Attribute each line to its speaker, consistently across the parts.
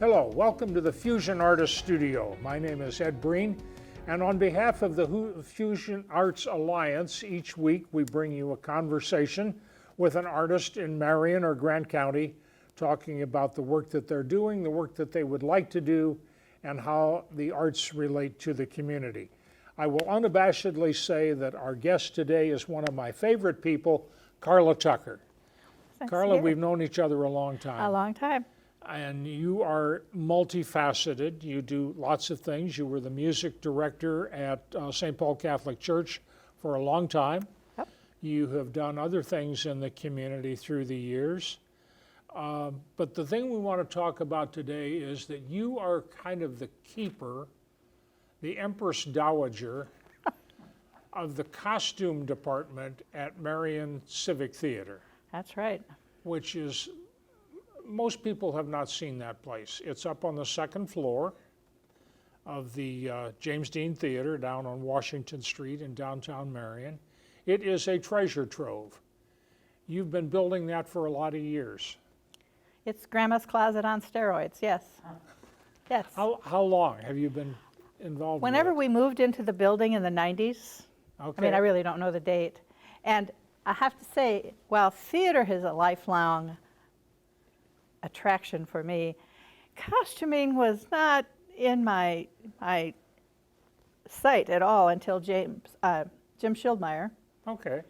Speaker 1: Hello, welcome to the Fusion Artist Studio. My name is Ed Breen, and on behalf of the Fusion Arts Alliance, each week we bring you a conversation with an artist in Marion or Grant County talking about the work that they're doing, the work that they would like to do, and how the arts relate to the community. I will unabashedly say that our guest today is one of my favorite people, Carla Tucker.
Speaker 2: Thanks.
Speaker 1: Carla, we've known each other a long time.
Speaker 2: A long time.
Speaker 1: And you are multifaceted. You do lots of things. You were the music director at St. Paul Catholic Church for a long time.
Speaker 2: Yep.
Speaker 1: You have done other things in the community through the years. But the thing we want to talk about today is that you are kind of the keeper, the Empress Dowager of the costume department at Marion Civic Theater.
Speaker 2: That's right.
Speaker 1: Which is, most people have not seen that place. It's up on the second floor of the James Dean Theater down on Washington Street in downtown Marion. It is a treasure trove. You've been building that for a lot of years.
Speaker 2: It's Grandma's closet on steroids, yes. Yes.
Speaker 1: How long have you been involved
Speaker 2: Whenever
Speaker 1: with
Speaker 2: we moved into the building in the 90s,
Speaker 1: Okay.
Speaker 2: I mean, I really don't know the date. And I have to say, while theater is a lifelong attraction for me, costuming was not in my sight at all until Jim Schildmeyer,
Speaker 1: Okay.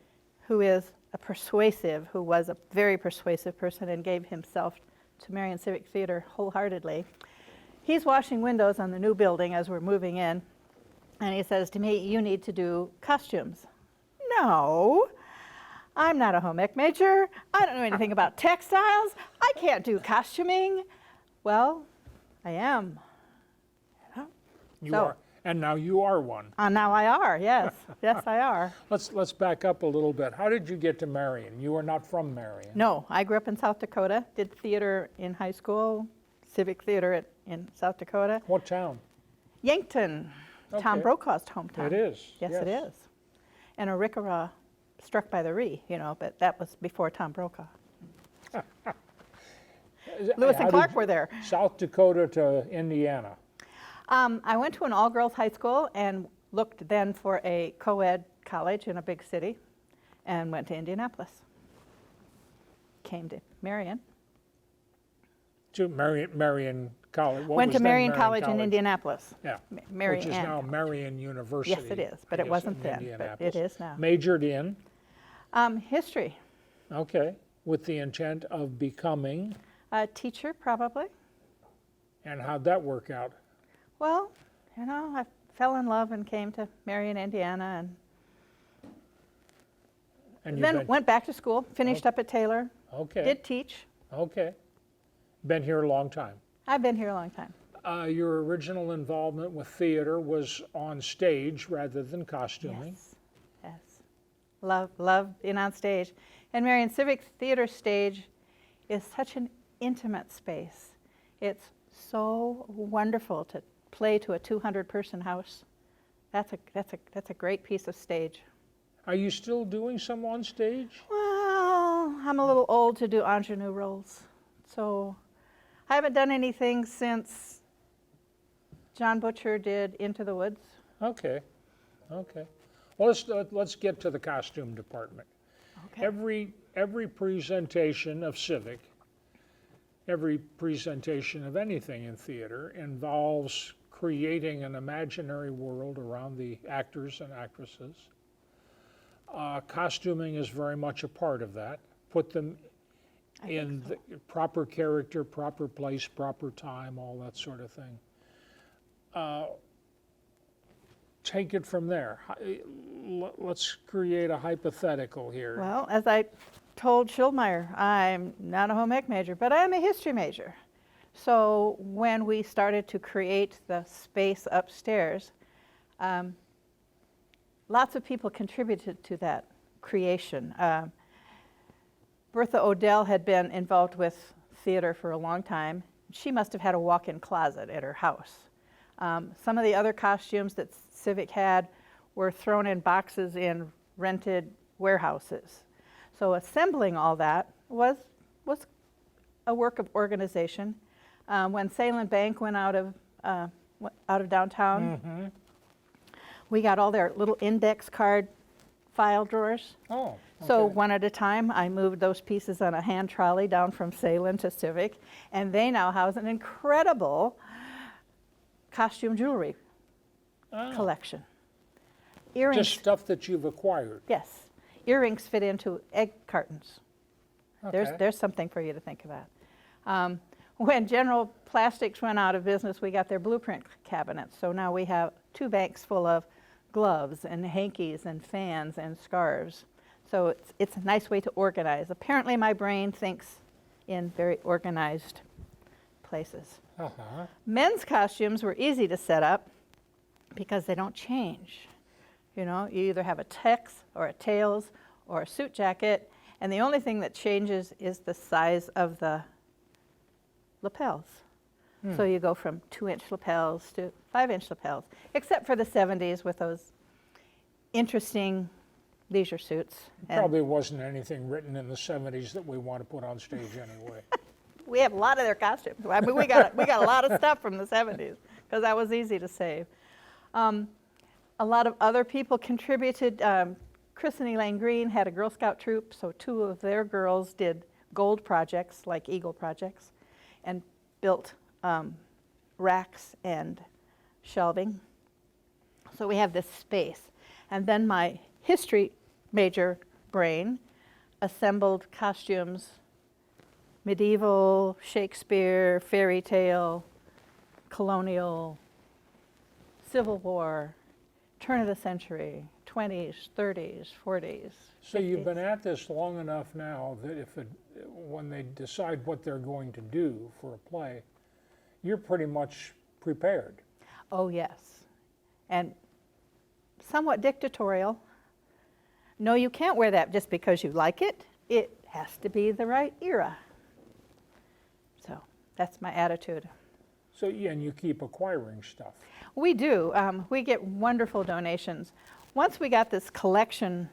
Speaker 2: who was a very persuasive person and gave himself to Marion Civic Theater wholeheartedly. He's washing windows on the new building as we're moving in, and he says to me, "You need to do costumes." No, I'm not a home ec major. I don't know anything about textiles. I can't do costuming. Well, I am.
Speaker 1: You
Speaker 2: So-
Speaker 1: are. And now you are one.
Speaker 2: Now I are, yes. Yes, I are.
Speaker 1: Let's back up a little bit. How did you get to Marion? You are not from Marion.
Speaker 2: No, I grew up in South Dakota, did theater in high school, civic theater in South Dakota.
Speaker 1: What town?
Speaker 2: Yankton, Tom
Speaker 1: Okay.
Speaker 2: Brokaw's hometown.
Speaker 1: It is.
Speaker 2: Yes, it is. And Arikara, struck by the Ree, but that was before Tom Brokaw. Lewis
Speaker 1: How
Speaker 2: and Clark
Speaker 1: did
Speaker 2: were there.
Speaker 1: South Dakota to Indiana.
Speaker 2: I went to an all-girls high school and looked then for a co-ed college in a big city and went to Indianapolis. Came to Marion.
Speaker 1: To Marion College. What
Speaker 2: Went
Speaker 1: was
Speaker 2: to
Speaker 1: then
Speaker 2: Marion College in Indianapolis.
Speaker 1: Yeah.
Speaker 2: Marion
Speaker 1: Which is
Speaker 2: Ann
Speaker 1: now Marion University.
Speaker 2: Yes, it is, but
Speaker 1: I
Speaker 2: it
Speaker 1: guess,
Speaker 2: wasn't
Speaker 1: in
Speaker 2: then, but
Speaker 1: Indianapolis.
Speaker 2: it is now.
Speaker 1: Majored in,
Speaker 2: History.
Speaker 1: okay, with the intent of becoming,
Speaker 2: A teacher, probably.
Speaker 1: and how'd that work out?
Speaker 2: Well, I fell in love and came to Marion, Indiana,
Speaker 1: And you've
Speaker 2: then
Speaker 1: been,
Speaker 2: went back to school, finished up at Taylor,
Speaker 1: okay,
Speaker 2: did teach.
Speaker 1: okay. Been here a long time.
Speaker 2: I've been here a long time.
Speaker 1: Your original involvement with theater was on stage rather than costuming.
Speaker 2: Yes, yes. Love being on stage. And Marion Civic Theater stage is such an intimate space. It's so wonderful to play to a 200-person house. That's a great piece of stage.
Speaker 1: Are you still doing some on stage?
Speaker 2: Well, I'm a little old to do ingenue roles, so I haven't done anything since John Butcher did Into the Woods.
Speaker 1: Okay, okay. Well, let's get to the costume department.
Speaker 2: Okay.
Speaker 1: Every presentation of Civic, every presentation of anything in theater involves creating an imaginary world around the actors and actresses. Costuming is very much a part of that. Put them in the proper character, proper place, proper time, all that sort of thing. Take it from there. Let's create a hypothetical here.
Speaker 2: Well, as I told Schildmeyer, I'm not a home ec major, but I am a history major. So when we started to create the space upstairs, lots of people contributed to that creation. Bertha Odell had been involved with theater for a long time. She must have had a walk-in closet at her house. Some of the other costumes that Civic had were thrown in boxes in rented warehouses. So assembling all that was a work of organization. When Salem Bank went out of downtown, we got all their little index card file drawers.
Speaker 1: Oh,
Speaker 2: So
Speaker 1: okay.
Speaker 2: one at a time, I moved those pieces on a hand trolley down from Salem to Civic, and they now house an incredible costume jewelry
Speaker 1: Ah,
Speaker 2: collection. Earrings,
Speaker 1: just stuff that you've acquired.
Speaker 2: yes. Earrings fit into egg cartons.
Speaker 1: Okay.
Speaker 2: There's something for you to think about. When General Plastics went out of business, we got their blueprint cabinets. So now we have 2 banks full of gloves and hankies and fans and scarves. So it's a nice way to organize. Apparently my brain thinks in very organized places.
Speaker 1: Uh-huh.
Speaker 2: Men's costumes were easy to set up because they don't change. You know, you either have a tux or a tails or a suit jacket, and the only thing that changes is the size of the lapels. So you go from 2-inch lapels to 5-inch lapels, except for the 70s with those interesting leisure suits. And
Speaker 1: Probably wasn't anything written in the 70s that we want to put on stage anyway.
Speaker 2: we have a lot of their costumes. I mean, we got a lot of stuff from the 70s because that was easy to save. A lot of other people contributed. Chris and Elaine Green had a Girl Scout troop, so 2 of their girls did gold projects, like Eagle projects, and built racks and shelving. So we have this space. And then my history major brain assembled costumes, medieval, Shakespeare, fairy tale, colonial, Civil War, turn of the century, 20s, 30s, 40s.
Speaker 1: So you've
Speaker 2: 50s.
Speaker 1: been at this long enough now that when they decide what they're going to do for a play, you're pretty much prepared.
Speaker 2: Oh, yes. And somewhat dictatorial. No, you can't wear that just because you like it. It has to be the right era. So that's my attitude.
Speaker 1: So, yeah, and you keep acquiring stuff.
Speaker 2: We do. We get wonderful donations. Once we got this collection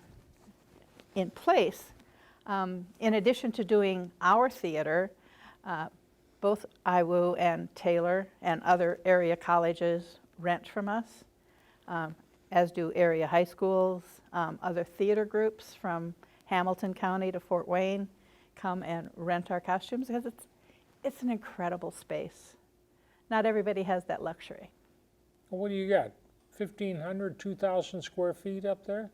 Speaker 2: in place, in addition to doing our theater, both IWU and Taylor and other area colleges rent from us, as do area high schools. Other theater groups from Hamilton County to Fort Wayne come and rent our costumes because it's an incredible space. Not everybody has that luxury.
Speaker 1: Well, what do you got? 1,500, 2,000 square feet up there?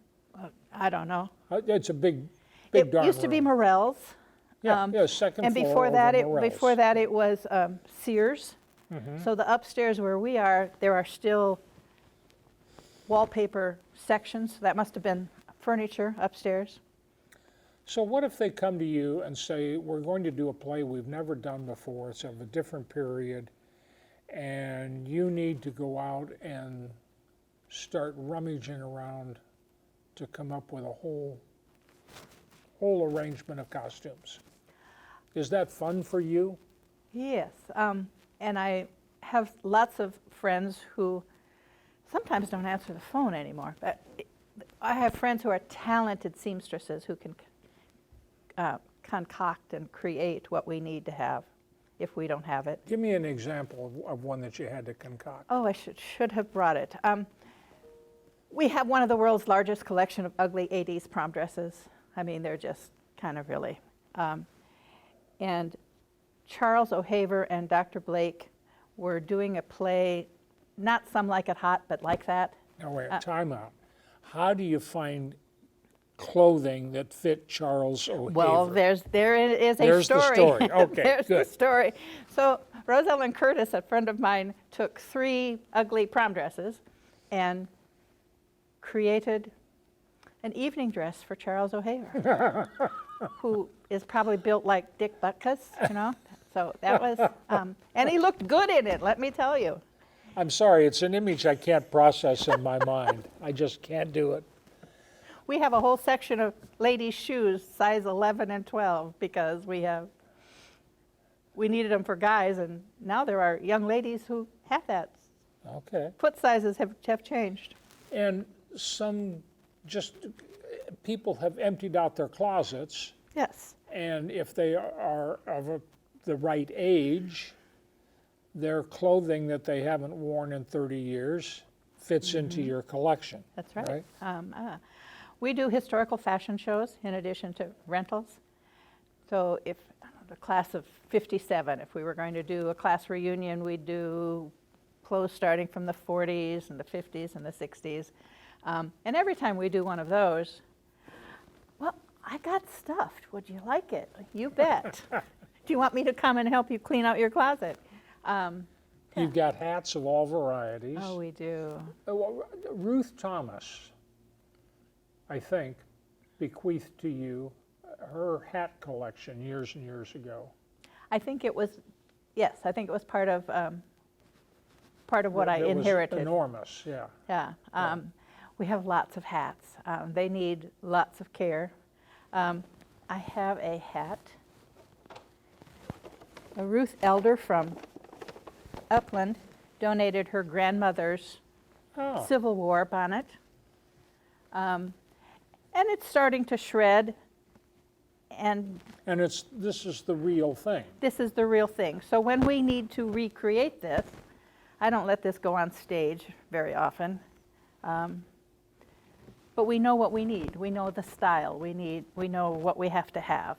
Speaker 2: I don't know.
Speaker 1: It's a big
Speaker 2: It
Speaker 1: darn
Speaker 2: used to be
Speaker 1: room.
Speaker 2: Morell's.
Speaker 1: Yeah, second
Speaker 2: And
Speaker 1: floor
Speaker 2: before
Speaker 1: over
Speaker 2: that,
Speaker 1: Morell's.
Speaker 2: before that, it was Sears. So the upstairs where we are, there are still wallpaper sections. That must have been furniture upstairs.
Speaker 1: So what if they come to you and say, we're going to do a play we've never done before, it's of a different period, and you need to go out and start rummaging around to come up with a whole arrangement of costumes. Is that fun for you?
Speaker 2: Yes, and I have lots of friends who sometimes don't answer the phone anymore. But I have friends who are talented seamstresses who can concoct and create what we need to have if we don't have it.
Speaker 1: Give me an example of one that you had to concoct.
Speaker 2: Oh, I should have brought it. We have one of the world's largest collection of ugly 80s prom dresses. I mean, they're just kind of really. And Charles O'Haver and Dr. Blake were doing a play, not Some Like It Hot, but Like That.
Speaker 1: Now wait, time out. How do you find clothing that fit Charles O'Haver?
Speaker 2: Well, there is a
Speaker 1: There's
Speaker 2: story.
Speaker 1: the story. Okay,
Speaker 2: There's
Speaker 1: good.
Speaker 2: the story. So Rosellen Curtis, a friend of mine, took 3 ugly prom dresses and created an evening dress for Charles O'Haver, who is probably built like Dick Butkus, you know? So that was, and he looked good in it, let me tell you.
Speaker 1: I'm sorry, it's an image I can't process in my mind. I just can't do it.
Speaker 2: We have a whole section of ladies' shoes, size 11 and 12, because we needed them for guys, and now there are young ladies who have that.
Speaker 1: Okay.
Speaker 2: Foot sizes have changed.
Speaker 1: And some just people have emptied out their closets,
Speaker 2: Yes.
Speaker 1: and if they are of the right age, their clothing that they haven't worn in 30 years fits into your collection.
Speaker 2: That's right. We do historical fashion shows in addition to rentals. So if the class of 57, if we were going to do a class reunion, we'd do clothes starting from the 40s and the 50s and the 60s. And every time we do one of those, well, I got stuffed. Would you like it? You bet. Do you want me to come and help you clean out your closet?
Speaker 1: You've got hats of all varieties.
Speaker 2: Oh, we do.
Speaker 1: Ruth Thomas, I think, bequeathed to you her hat collection years and years ago.
Speaker 2: I think it was, yes, I think it was part of what I
Speaker 1: It was
Speaker 2: inherited.
Speaker 1: enormous, yeah.
Speaker 2: Yeah. We have lots of hats. They need lots of care. I have a hat. A Ruth Elder from Upland donated her grandmother's
Speaker 1: Oh,
Speaker 2: Civil War bonnet. And it's starting to shred, and
Speaker 1: and this is the real thing.
Speaker 2: this is the real thing. So when we need to recreate this, I don't let this go on stage very often. But we know what we need. We know the style. We know what we have to have.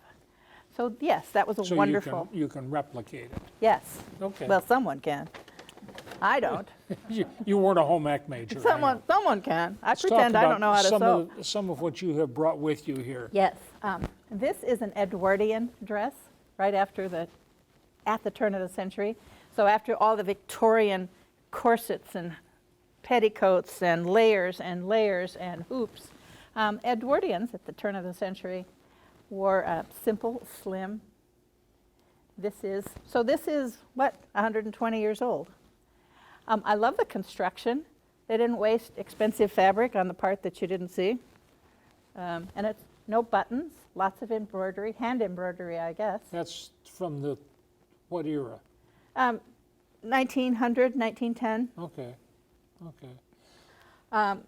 Speaker 2: So yes, that was a
Speaker 1: So
Speaker 2: wonderful.
Speaker 1: you can replicate it.
Speaker 2: Yes.
Speaker 1: Okay.
Speaker 2: Well, someone can. I don't.
Speaker 1: You weren't a home ec major. I know.
Speaker 2: Someone can. I
Speaker 1: Let's talk
Speaker 2: pretend I
Speaker 1: about
Speaker 2: don't know how to sew.
Speaker 1: some of what you have brought with you here.
Speaker 2: Yes. This is an Edwardian dress, right at the turn of the century. So after all the Victorian corsets and petticoats and layers and hoops, Edwardians at the turn of the century wore simple, slim. This is what, 120 years old. I love the construction. They didn't waste expensive fabric on the part that you didn't see. And it's no buttons, lots of embroidery, hand embroidery, I guess.
Speaker 1: That's from what era?
Speaker 2: 1900, 1910.
Speaker 1: Okay.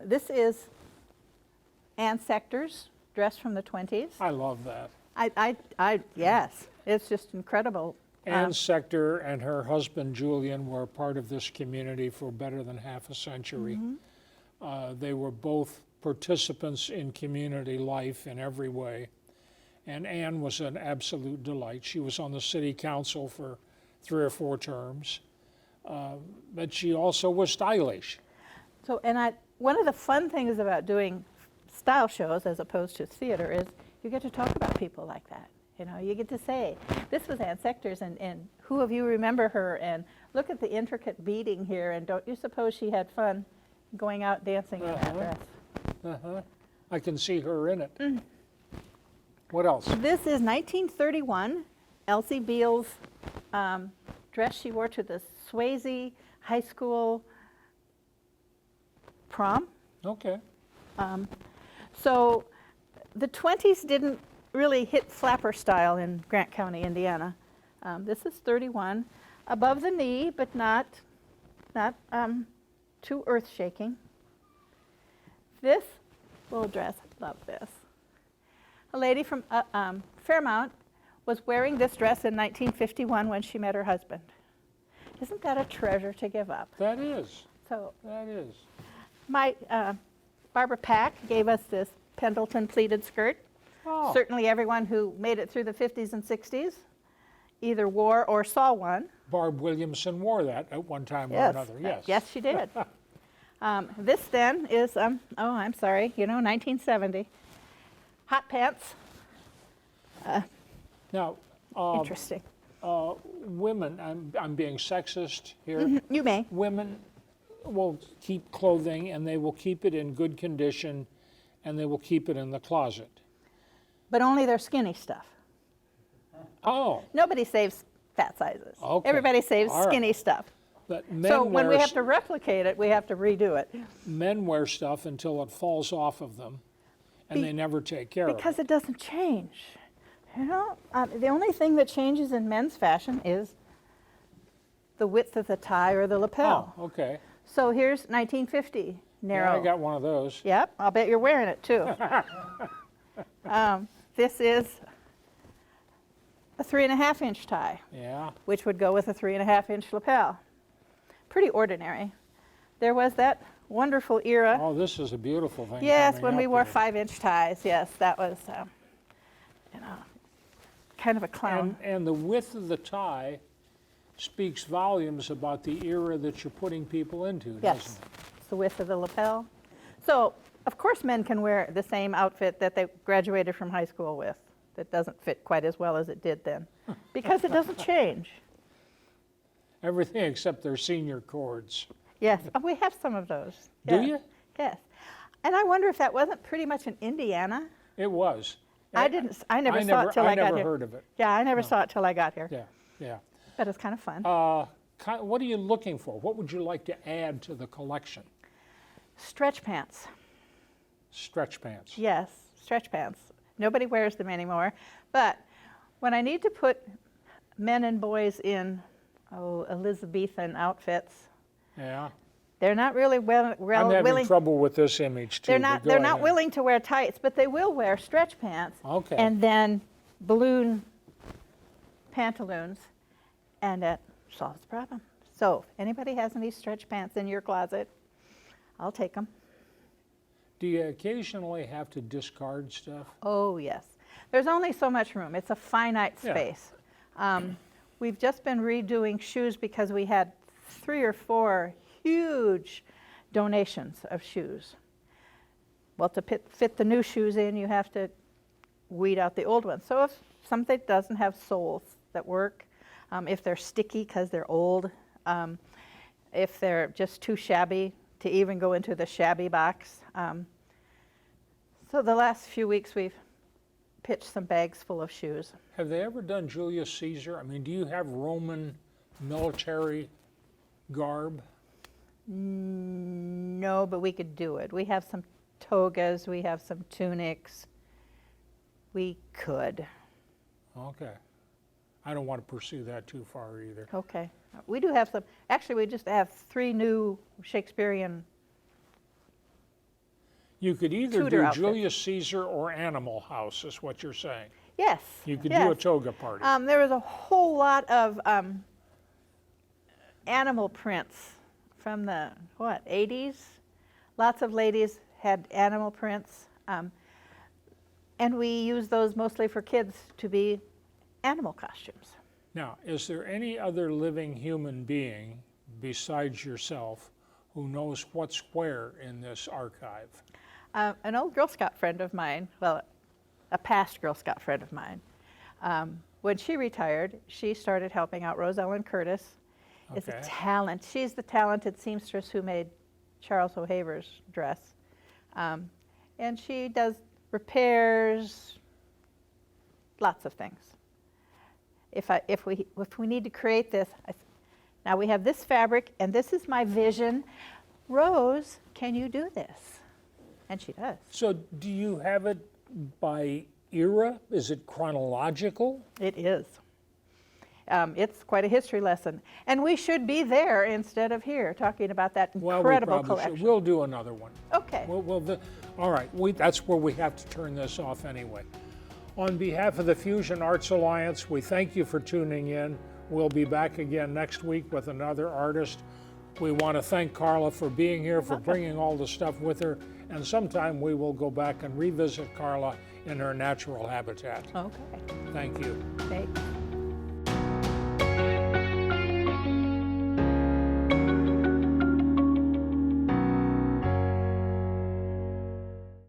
Speaker 2: This is Ann Sector's dress from the 20s.
Speaker 1: I love that.
Speaker 2: Yes, it's just incredible.
Speaker 1: Ann Sector and her husband Julian were part of this community for better than half a century. They were both participants in community life in every way. And Ann was an absolute delight. She was on the city council for 3 or 4 terms. But she also was stylish.
Speaker 2: So, one of the fun things about doing style shows as opposed to theater is you get to talk about people like that. You know, you get to say, this was Ann Sector's, and who of you remember her? And look at the intricate beading here, and don't you suppose she had fun going out dancing in that dress?
Speaker 1: I can see her in it. What else?
Speaker 2: This is 1931, Elsie Beale's dress she wore to the Swayze High School prom.
Speaker 1: Okay.
Speaker 2: So the 20s didn't really hit flapper style in Grant County, Indiana. This is 31, above the knee, but not too earth-shaking. This little dress, love this. A lady from Fairmount was wearing this dress in 1951 when she met her husband. Isn't that a treasure to give up?
Speaker 1: That is.
Speaker 2: So
Speaker 1: That is.
Speaker 2: my Barbara Pack gave us this Pendleton pleated skirt.
Speaker 1: Oh.
Speaker 2: Certainly everyone who made it through the 50s and 60s either wore or saw one.
Speaker 1: Barb Williamson wore that at one time or another. Yes.
Speaker 2: Yes, she did. This then is, I'm sorry, 1970. Hot pants.
Speaker 1: Now,
Speaker 2: Interesting.
Speaker 1: women, I'm being sexist here.
Speaker 2: You may.
Speaker 1: Women will keep clothing and they will keep it in good condition and they will keep it in the closet.
Speaker 2: But only their skinny stuff.
Speaker 1: Oh,
Speaker 2: Nobody saves fat sizes.
Speaker 1: Okay.
Speaker 2: Everybody saves
Speaker 1: All right.
Speaker 2: skinny stuff.
Speaker 1: but men
Speaker 2: So when we
Speaker 1: wear
Speaker 2: have to replicate it, we have to redo it.
Speaker 1: men wear stuff until it falls off of them and they never take care of
Speaker 2: Because it doesn't change. The only thing that changes in men's fashion is the width of the tie or the
Speaker 1: it.
Speaker 2: lapel.
Speaker 1: Oh, okay.
Speaker 2: So here's 1950. narrow.
Speaker 1: I got one of those.
Speaker 2: Yep, I'll bet you're wearing it too. This is a 3.5-inch tie,
Speaker 1: Yeah.
Speaker 2: which would go with a 3.5-inch lapel. Pretty ordinary. There was that wonderful era.
Speaker 1: Oh, this is a beautiful thing.
Speaker 2: Yes,
Speaker 1: coming
Speaker 2: when we
Speaker 1: up
Speaker 2: wore
Speaker 1: here.
Speaker 2: 5-inch ties. Yes, that was, you know, kind of a clown.
Speaker 1: And the width of the tie speaks volumes about the era that you're putting people into, doesn't
Speaker 2: Yes,
Speaker 1: it?
Speaker 2: it's the width of the lapel. So, of course, men can wear the same outfit that they graduated from high school with. That doesn't fit quite as well as it did then, because it doesn't change.
Speaker 1: Everything except their senior cords.
Speaker 2: Yes, oh, we have some of those.
Speaker 1: Do
Speaker 2: Yes.
Speaker 1: you?
Speaker 2: Yes. And I wonder if that wasn't pretty much in Indiana.
Speaker 1: It was.
Speaker 2: I never saw it till I got
Speaker 1: never
Speaker 2: here.
Speaker 1: heard of it.
Speaker 2: Yeah, I never saw it till I got here.
Speaker 1: Yeah, yeah.
Speaker 2: But it's kind of fun.
Speaker 1: What are you looking for? What would you like to add to the collection?
Speaker 2: Stretch pants.
Speaker 1: Stretch pants.
Speaker 2: Yes, stretch pants. Nobody wears them anymore. But when I need to put men and boys in, Elizabethan outfits,
Speaker 1: Yeah.
Speaker 2: they're not really
Speaker 1: I'm having
Speaker 2: willing.
Speaker 1: trouble with this image too.
Speaker 2: They're
Speaker 1: but
Speaker 2: not.
Speaker 1: go
Speaker 2: They're not
Speaker 1: ahead.
Speaker 2: willing to wear tights, but they will wear stretch pants.
Speaker 1: Okay.
Speaker 2: And then balloon pantaloons, and that solves the problem. So, if anybody has any stretch pants in your closet, I'll take them.
Speaker 1: Do you occasionally have to discard stuff?
Speaker 2: Oh yes. There's only so much room. It's a finite
Speaker 1: Yeah.
Speaker 2: space. We've just been redoing shoes because we had 3 or 4 huge donations of shoes. Well, to fit the new shoes in, you have to weed out the old ones. So if something doesn't have soles that work, if they're sticky because they're old, if they're just too shabby to even go into the shabby box. So the last few weeks we've pitched some bags full of shoes.
Speaker 1: Have they ever done Julius Caesar? I mean, do you have Roman military garb?
Speaker 2: No, but we could do it. We have some togas, we have some tunics. We could.
Speaker 1: Okay. I don't want to pursue that too far either.
Speaker 2: Okay. We do have some. Actually, we just have 3 new Shakespearean.
Speaker 1: You could either
Speaker 2: Tudor
Speaker 1: do
Speaker 2: outfits.
Speaker 1: Julius Caesar or Animal House, is what you're saying.
Speaker 2: Yes.
Speaker 1: You could
Speaker 2: yes.
Speaker 1: do a toga party.
Speaker 2: There was a whole lot of animal prints from the, 80s? Lots of ladies had animal prints. And we use those mostly for kids to be animal costumes.
Speaker 1: Now, is there any other living human being besides yourself who knows what's where in this archive?
Speaker 2: An old Girl Scout friend of mine, well, a past Girl Scout friend of mine, when she retired, she started helping out Rose Ellen Curtis. Is a
Speaker 1: Okay.
Speaker 2: talent. She's the talented seamstress who made Charles O'Haver's dress. And she does repairs, lots of things. If we need to create this, now we have this fabric, and this is my vision. Rose, can you do this? And she does.
Speaker 1: So do you have it by era? Is it chronological?
Speaker 2: It is. It's quite a history lesson. And we should be there instead of here talking about that
Speaker 1: Well,
Speaker 2: incredible
Speaker 1: we probably
Speaker 2: collection.
Speaker 1: should. We'll do another one.
Speaker 2: Okay.
Speaker 1: All right, that's where we have to turn this off anyway. On behalf of the Fusion Arts Alliance, we thank you for tuning in. We'll be back again next week with another artist. We want to thank Carla for being here, for bringing all the stuff with her, and sometime we will go back and revisit Carla in her natural habitat.
Speaker 2: Okay.
Speaker 1: Thank you.
Speaker 2: Thanks.